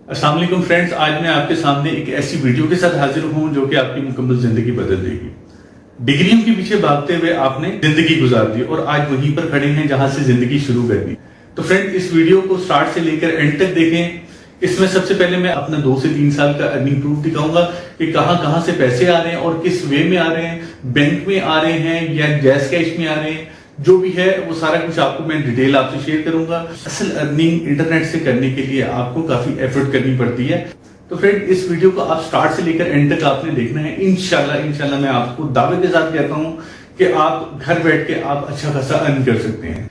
अस्सलाम वालेकुम फ्रेंड्स, आज मैं आपके सामने एक ऐसी वीडियो के साथ हाजिर हूं जो कि आपकी मुकम्मल जिंदगी बदल देगी। डिग्रियों के पीछे भागते हुए आपने जिंदगी गुजार दी और आज वहीं पर खड़े हैं जहां से जिंदगी शुरू कर दी। तो फ्रेंड, इस वीडियो को स्टार्ट से लेकर एंड तक देखें। इसमें सबसे पहले मैं अपना 2 से 3 साल का अर्निंग प्रूफ दिखाऊंगा कि कहां से पैसे आ रहे हैं और किस वे में आ रहे हैं, बैंक में आ रहे हैं या जैज कैश में आ रहे हैं। जो भी है वो सारा कुछ आपको मैं डिटेल आपसे शेयर करूंगा। असल अर्निंग इंटरनेट से करने के लिए आपको काफी एफर्ट करनी पड़ती है। तो फ्रेंड, इस वीडियो को आप स्टार्ट से लेकर एंड तक आपने देखना है। इंशाल्लाह मैं आपको दावे के साथ कहता हूं कि आप घर बैठ के आप अच्छा खासा अर्न कर सकते हैं।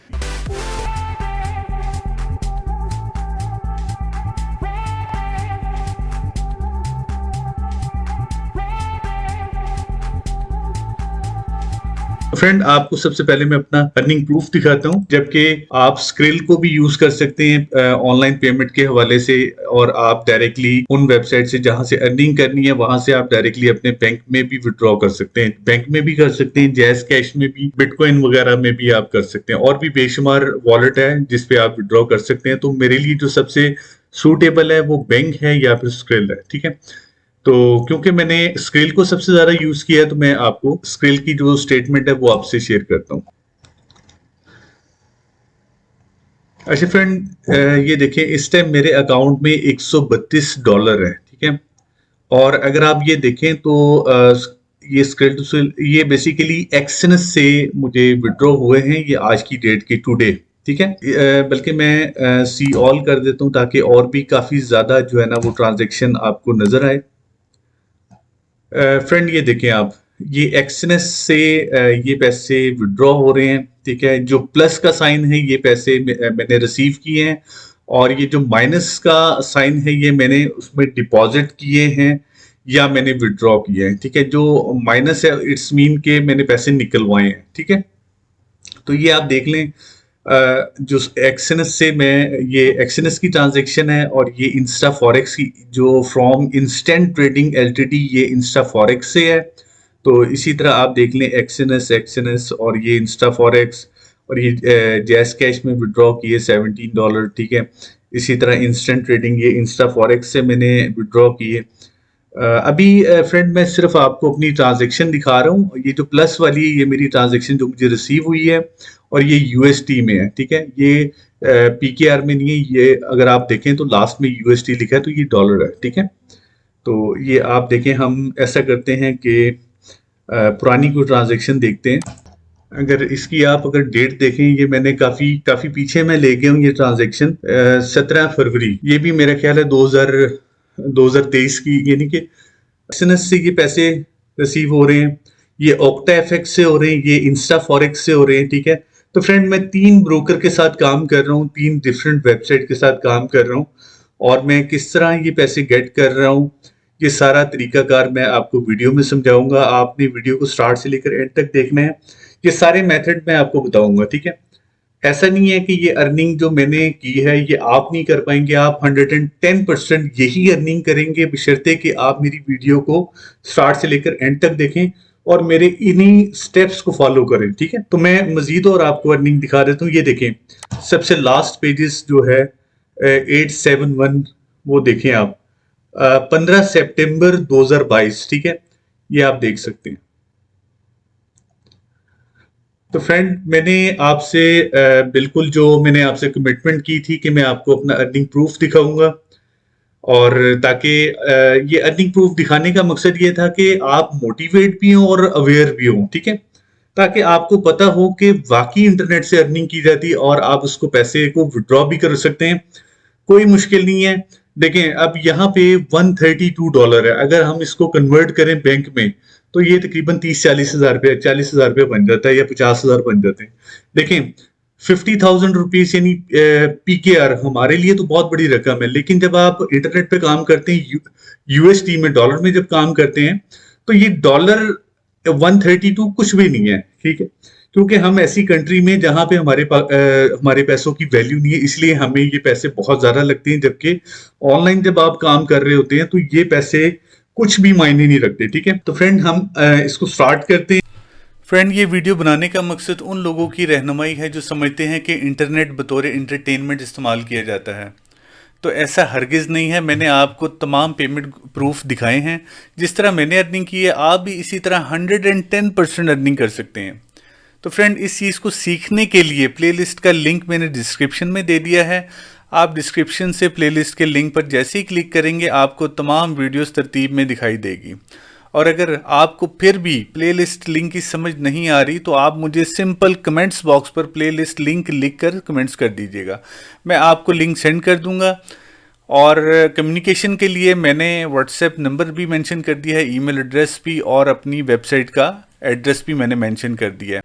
फ्रेंड, आपको सबसे पहले मैं अपना अर्निंग प्रूफ दिखाता हूं, जबकि आप स्क्रिल को भी यूज कर सकते हैं ऑनलाइन पेमेंट के हवाले से, और आप डायरेक्टली उन वेबसाइट से जहां से अर्निंग करनी है वहां से आप डायरेक्टली अपने बैंक में भी विड्रॉ कर सकते हैं। बैंक में भी कर सकते हैं, जैज कैश में भी, बिटकॉइन वगैरह में भी आप कर सकते हैं, और भी बेशुमार वॉलेट है जिसपे आप विड्रॉ कर सकते हैं। तो मेरे लिए जो सबसे सूटेबल है वो बैंक है या फिर स्क्रिल है। ठीक है, तो क्योंकि मैंने स्क्रिल को सबसे ज्यादा यूज किया है तो मैं आपको स्क्रिल की जो स्टेटमेंट है वो आपसे शेयर करता हूं। अच्छा फ्रेंड, ये देखिए, इस टाइम मेरे अकाउंट में $132 है। ठीक है, और अगर आप ये देखें तो ये स्क्रिल से ये बेसिकली एक्सएनएस से मुझे विड्रॉ हुए हैं, ये आज की डेट के टुडे। ठीक है, बल्कि मैं सी ऑल कर देता हूं ताकि और भी काफी ज्यादा जो है ना वो ट्रांजैक्शन आपको नजर आए। फ्रेंड, ये देखें आप, ये एक्सएनएस से ये पैसे विड्रॉ हो रहे हैं। ठीक है, जो प्लस का साइन है ये पैसे मैंने रिसीव किए हैं, और ये जो माइनस का साइन है ये मैंने उसमें डिपॉजिट किए हैं या मैंने विड्रॉ किए हैं। ठीक है, जो माइनस है इट्स मीन के मैंने पैसे निकलवाए हैं। ठीक है, तो ये आप देख लें, जो एक्सएनएस से मैं, ये एक्सएनएस की ट्रांजैक्शन है, और ये इंस्टा फॉरेक्स की जो फ्रॉम इंस्टेंट ट्रेडिंग एलटीडी, ये इंस्टा फॉरेक्स से है। तो इसी तरह आप देख लें, एक्सएनएस और ये इंस्टा फॉरेक्स, और ये जैस कैश में विड्रॉ किए $17। ठीक है, इसी तरह इंस्टेंट ट्रेडिंग ये इंस्टा फॉरेक्स से मैंने विड्रॉ किए। अभी फ्रेंड, मैं सिर्फ आपको अपनी ट्रांजैक्शन दिखा रहा हूँ। ये जो प्लस वाली है ये मेरी ट्रांजैक्शन जो मुझे रिसीव हुई है, और ये यूएसटी में है। ठीक है, ये पीकेआर में नहीं है। ये अगर आप देखें तो लास्ट में यूएसटी लिखा है, तो ये डॉलर है। ठीक है, तो ये आप देखें, हम ऐसा करते हैं कि पुरानी कोई ट्रांजैक्शन देखते हैं। अगर इसकी आप अगर डेट देखें, ये मैंने काफी पीछे मैं ले गया हूँ। ये ट्रांजैक्शन 17 फरवरी, ये भी मेरा ख्याल है 2023 की, यानी कि एक्सएनएस से ये पैसे रिसीव हो रहे हैं, ये ऑक्टा एफएक्स से हो रहे हैं, ये इंस्टा फॉरेक्स से हो रहे हैं। ठीक है, तो फ्रेंड, मैं 3 ब्रोकर के साथ काम कर रहा हूँ, 3 डिफरेंट वेबसाइट के साथ काम कर रहा हूँ, और मैं किस तरह ये पैसे गेट कर रहा हूँ ये सारा तरीकाकार मैं आपको वीडियो में समझाऊंगा। आपने वीडियो को स्टार्ट से लेकर एंड तक देखना है। ये सारे मेथड मैं आपको बताऊंगा। ठीक है, ऐसा नहीं है कि ये अर्निंग जो मैंने की है ये आप नहीं कर पाएंगे। आप 110% यही अर्निंग करेंगे, बशर्ते कि आप मेरी वीडियो को स्टार्ट से लेकर एंड तक देखें और मेरे इन्हीं स्टेप्स को फॉलो करें। ठीक है, तो मैं मजीद और आपको अर्निंग दिखा देता हूँ। ये देखें, सबसे लास्ट पेजेस जो है 871, वो देखें आप, 15 सितंबर 2022। ठीक है, ये आप देख सकते हैं। तो फ्रेंड, मैंने आपसे बिल्कुल जो मैंने आपसे कमिटमेंट की थी कि मैं आपको अपना अर्निंग प्रूफ दिखाऊंगा, और ताकि ये अर्निंग प्रूफ दिखाने का मकसद ये था कि आप मोटिवेट भी हों और अवेयर भी हों। ठीक है, ताकि आपको पता हो कि वाकई इंटरनेट से अर्निंग की जाती है और आप उसको पैसे को विड्रॉ भी कर सकते हैं। कोई मुश्किल नहीं है। देखें, अब यहाँ पे $132 है। अगर हम इसको कन्वर्ट करें बैंक में तो ये तकरीबन 30-40 हज़ार रुपये, 40 हज़ार रुपये बन जाता है, या 50 हज़ार बन जाते हैं। देखें, 50,000 रुपीज यानी पीकेआर हमारे लिए तो बहुत बड़ी रकम है, लेकिन जब आप इंटरनेट पे काम करते हैं, यूएसडी में, डॉलर में जब काम करते हैं, तो ये डॉलर 132 कुछ भी नहीं है। ठीक है, क्योंकि हम ऐसी कंट्री में जहां पे हमारे पैसों की वैल्यू नहीं है, इसलिए हमें ये पैसे बहुत ज्यादा लगते हैं। जबकि ऑनलाइन जब आप काम कर रहे होते हैं तो ये पैसे कुछ भी मायने नहीं रखते। ठीक है, तो फ्रेंड, हम इसको स्टार्ट करते हैं। फ्रेंड, ये वीडियो बनाने का मकसद उन लोगों की रहनुमाई है जो समझते हैं कि इंटरनेट बतौर एंटरटेनमेंट इस्तेमाल किया जाता है। तो ऐसा हरगिज़ नहीं है। मैंने आपको तमाम पेमेंट प्रूफ दिखाए हैं। जिस तरह मैंने अर्निंग की है, आप भी इसी तरह 110% अर्निंग कर सकते हैं। तो फ्रेंड, इस चीज़ को सीखने के लिए प्लेलिस्ट का लिंक मैंने डिस्क्रिप्शन में दे दिया है। आप डिस्क्रिप्शन से प्लेलिस्ट के लिंक पर जैसे ही क्लिक करेंगे, आपको तमाम वीडियोस तरतीब में दिखाई देगी। और अगर आपको फिर भी प्लेलिस्ट लिंक की समझ नहीं आ रही, तो आप मुझे सिंपल कमेंट्स बॉक्स पर प्लेलिस्ट लिंक लिख कर कमेंट्स कर दीजिएगा, मैं आपको लिंक सेंड कर दूंगा। और कम्युनिकेशन के लिए मैंने व्हाट्सएप नंबर भी मेंशन कर दिया है, ईमेल एड्रेस भी, और अपनी वेबसाइट का एड्रेस भी मैंने मेंशन कर दिया है।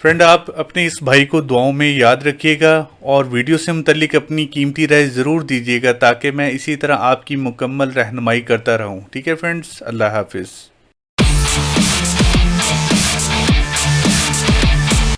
फ्रेंड, आप अपने इस भाई को दुआओं में याद रखिएगा और वीडियो से मुतल्लिक अपनी कीमती राय ज़रूर दीजिएगा, ताकि मैं इसी तरह आपकी मुकम्मल रहनुमाई करता रहूं। ठीक है फ्रेंड्स, अल्लाह हाफिज़।